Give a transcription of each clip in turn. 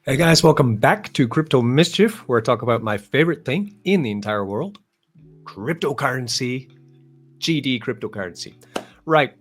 Hey guys, welcome back to Crypto Mischief, where I talk about my favorite thing in the entire world, cryptocurrency, GD cryptocurrency. Right,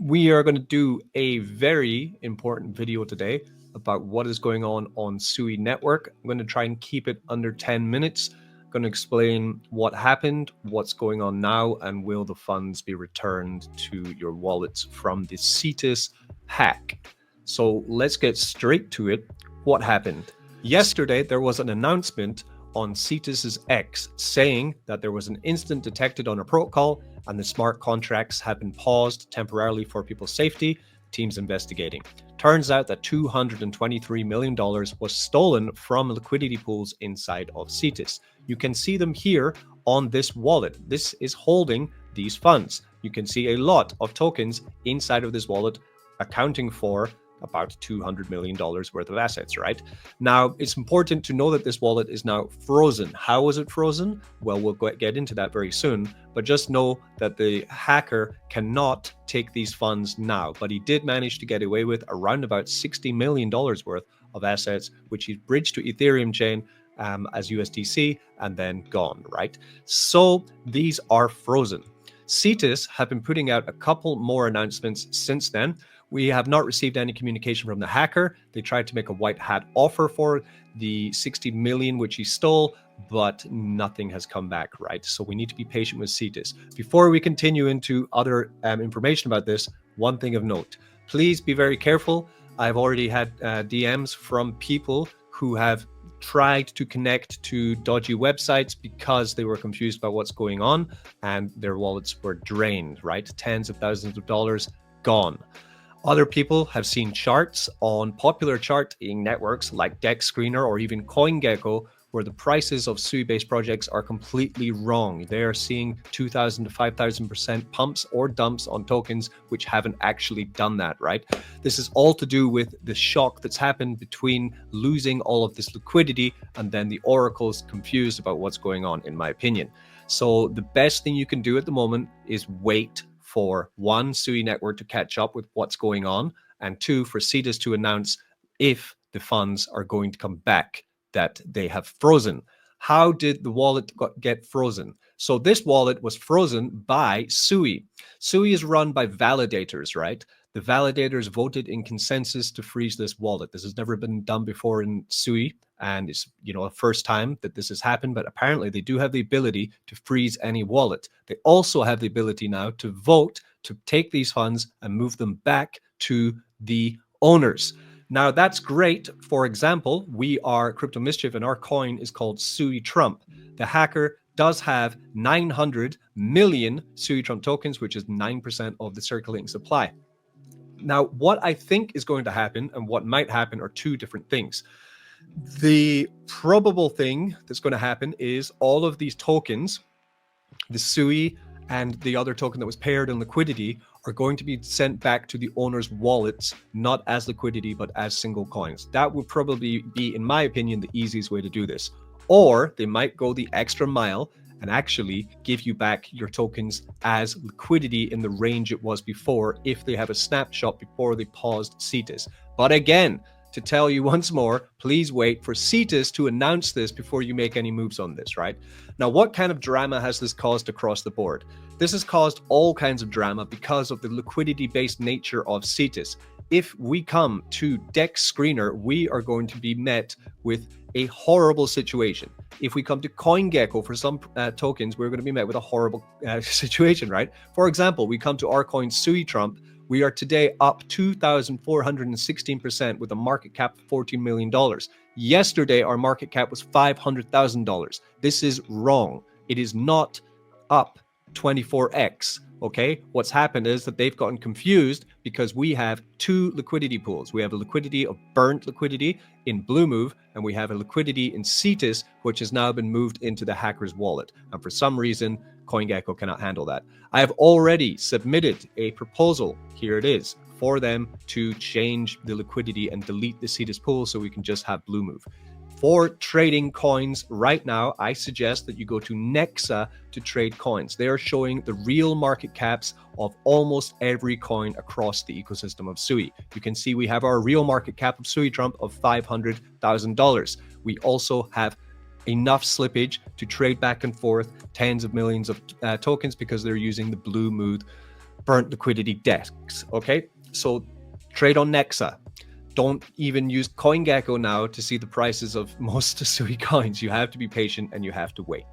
we are going to do a very important video today about what is going on Sui network. I'm going to try and keep it under 10 minutes. I'm going to explain what happened, what's going on now, and will the funds be returned to your wallets from the Cetus hack. So let's get straight to it. What happened? Yesterday, there was an announcement on Cetus's X saying that there was an incident detected on a protocol and the smart contracts have been paused temporarily for people's safety. Teams investigating. Turns out that $223 million was stolen from liquidity pools inside of Cetus. You can see them here on this wallet. This is holding these funds. You can see a lot of tokens inside of this wallet accounting for about $200 million worth of assets, right? Now, it's important to know that this wallet is now frozen. How was it frozen? Well, we'll get into that very soon, but just know that the hacker cannot take these funds now, but he did manage to get away with around about $60 million worth of assets, which he bridged to Ethereum chain as USDC and then gone, right? So these are frozen. Cetus have been putting out a couple more announcements since then. We have not received any communication from the hacker. They tried to make a white hat offer for the 60 million which he stole, but nothing has come back, right? So we need to be patient with Cetus. Before we continue into other information about this, one thing of note, please be very careful. I've already had DMs from people who have tried to connect to dodgy websites because they were confused about what's going on and their wallets were drained, right? Tens of thousands of dollars gone. Other people have seen charts on popular charting networks like Dex Screener or even CoinGecko where the prices of Sui-based projects are completely wrong. They are seeing 2,000 to 5,000% pumps or dumps on tokens which haven't actually done that, right? This is all to do with the shock that's happened between losing all of this liquidity and then the oracle's confused about what's going on, in my opinion. So the best thing you can do at the moment is wait for one, Sui network to catch up with what's going on, and two, for Cetus to announce if the funds are going to come back that they have frozen. How did the wallet get frozen? So this wallet was frozen by Sui. Sui is run by validators, right? The validators voted in consensus to freeze this wallet. This has never been done before in Sui, and it's a first time that this has happened, but apparently they do have the ability to freeze any wallet. They also have the ability now to vote to take these funds and move them back to the owners. Now that's great. For example, we are Crypto Mischief and our coin is called SuieTrump. The hacker does have 900 million SuieTrump tokens, which is 9% of the circulating supply. Now, what I think is going to happen and what might happen are two different things. The probable thing that's going to happen is all of these tokens, the Sui and the other token that was paired in liquidity, are going to be sent back to the owner's wallets, not as liquidity, but as single coins. That would probably be, in my opinion, the easiest way to do this. Or they might go the extra mile and actually give you back your tokens as liquidity in the range it was before if they have a snapshot before they paused Cetus. But again, to tell you once more, please wait for Cetus to announce this before you make any moves on this, right? Now, what kind of drama has this caused across the board? This has caused all kinds of drama because of the liquidity-based nature of Cetus. If we come to Dex Screener, we are going to be met with a horrible situation. If we come to CoinGecko for some tokens, we're going to be met with a horrible situation, right? For example, we come to our coin SuieTrump. We are today up 2,416% with a market cap of $14 million. Yesterday, our market cap was $500,000. This is wrong. It is not up 24x. Okay, what's happened is that they've gotten confused because we have two liquidity pools. We have a liquidity of burnt liquidity in Bluemove, and we have a liquidity in Cetus, which has now been moved into the hacker's wallet. And for some reason, CoinGecko cannot handle that. I have already submitted a proposal, here it is, for them to change the liquidity and delete the Cetus pool so we can just have Bluemove. For trading coins right now, I suggest that you go to Nexa to trade coins. They are showing the real market caps of almost every coin across the ecosystem of Sui. You can see we have our real market cap of SuieTrump of $500,000. We also have enough slippage to trade back and forth tens of millions of tokens because they're using the Blue Mood burnt liquidity DEX. Okay, so trade on Nexa. Don't even use CoinGecko now to see the prices of most Sui coins. You have to be patient and you have to wait.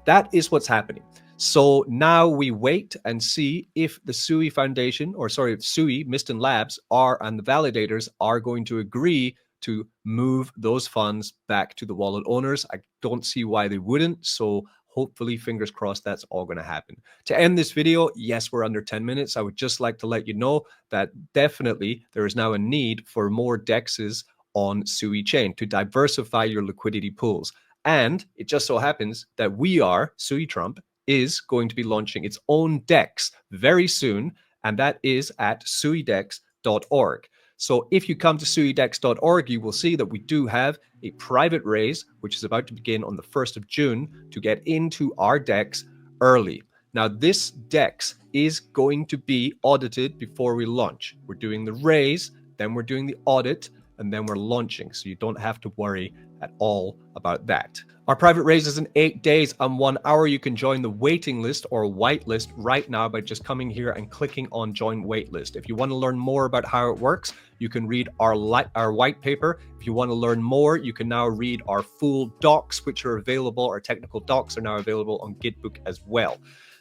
That is what's happening. So now we wait and see if the Sui Foundation, or sorry, if Sui, Miston Labs and the validators are going to agree to move those funds back to the wallet owners. I don't see why they wouldn't. So hopefully, fingers crossed, that's all going to happen. To end this video, yes, we're under 10 minutes. I would just like to let you know that definitely there is now a need for more DEXs on Sui chain to diversify your liquidity pools. And it just so happens that SuieTrump is going to be launching its own DEX very soon, and that is at SuiDex.org. So if you come to SuiDex.org, you will see that we do have a private raise, which is about to begin on the 1st of June to get into our DEX early. Now, this DEX is going to be audited before we launch. We're doing the raise, then we're doing the audit, and then we're launching. So you don't have to worry at all about that. Our private raise is in 8 days and 1 hour. You can join the waiting list or whitelist right now by just coming here and clicking on join waitlist. If you want to learn more about how it works, you can read our white paper. If you want to learn more, you can now read our full docs, which are available. Our technical docs are now available on Gitbook as well.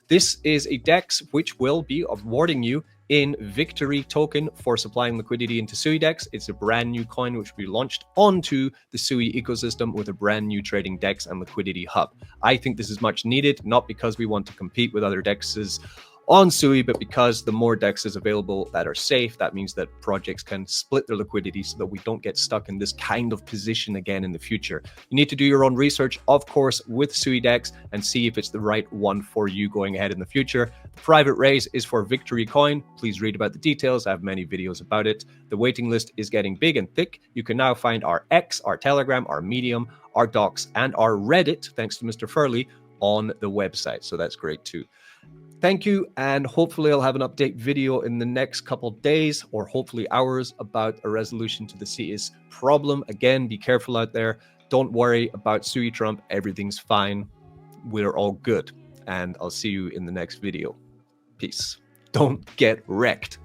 This is a DEX which will be awarding you in Victory token for supplying liquidity into SuiDex. It's a brand new coin which will be launched onto the Sui ecosystem with a brand new trading DEX and liquidity hub. I think this is much needed, not because we want to compete with other DEXs on Sui, but because the more DEXs available that are safe, that means that projects can split their liquidity so that we don't get stuck in this kind of position again in the future. You need to do your own research, of course, with SuiDex and see if it's the right one for you going ahead in the future. The private raise is for Victory Coin. Please read about the details. I have many videos about it. The waiting list is getting big and thick. You can now find our X, our Telegram, our Medium, our Docs, and our Reddit, thanks to Mr. Furley, on the website. So that's great too. Thank you, and hopefully I'll have an update video in the next couple days or hopefully hours about a resolution to the Cetus problem. Again, be careful out there. Don't worry about SuieTrump. Everything's fine. We're all good. And I'll see you in the next video. Peace. Don't get wrecked.